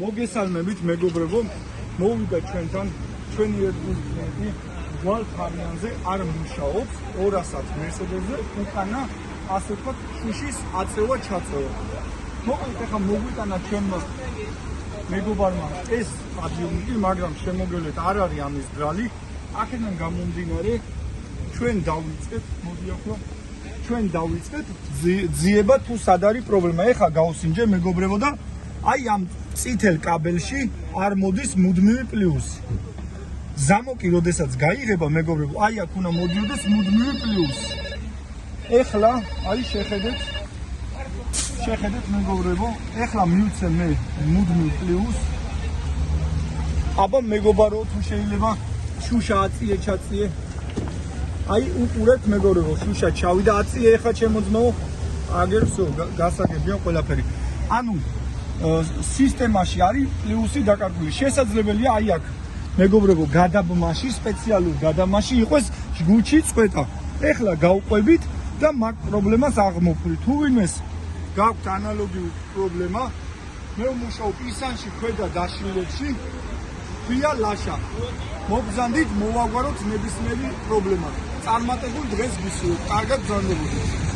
მოგესალმებით მეგობრებო, მოვიდა ჩვენთან ჩვენი ერთი კლიენტი ვალფარიანზე არ მუშაობს 200 მერსედესზე უკანა ასე ვთქვათ შუშის აწევა ჩაწევა. მოკლედ ახლა მოგვიტანა ჩვენმა მეგობარმა ეს სტადიონი, მაგრამ შემოგელეთ არ არის ამის ბრალი. აქედან გამომდინარე ჩვენ დავიწყეთ, მოდი ახლა ჩვენ დავიწყეთ ძიება თუ სად არის პრობლემა. ეხლა გავსინჯე მეგობრებო და აი ამ წითელ კაბელში არ მოდის მუდმივი პლუსი. ზამოკი როდესაც გაიღება მეგობრებო, აი აქ უნდა მოდიოდეს მუდმივი პლუსი. ეხლა აი შეხედეთ მეგობრებო, ეხლა მივცე მე მუდმივ პლუსს. აბა მეგობარო თუ შეიძლება შუშა აწიე ჩაწიე. აი უყურეთ მეგობრებო, შუშა ჩავიდა აწიე ეხლა ჩემო ძმაო. აგერ ვსო გასაგებია ყველაფერი. ანუ სისტემაში არის პლუსი დაკარგული. შესაძლებელია აი აქ მეგობრებო გადაბმაში, სპეციალურ გადაბმაში იყოს ჯგუჩი წყვეტა. ეხლა გავყვებით და მაგ პრობლემას აღმოფხვრით. თუ ვინმეს გაქვთ ანალოგიური პრობლემა, მე ვმუშაობ ისანში ქვედა დაშლილებში, ქვია ლაშა. მოგზანდით, მოვაგვაროთ ნებისმიერი პრობლემა. წარმატებულ დღეს გისურვებთ. კარგად ბრძანდებოდეთ.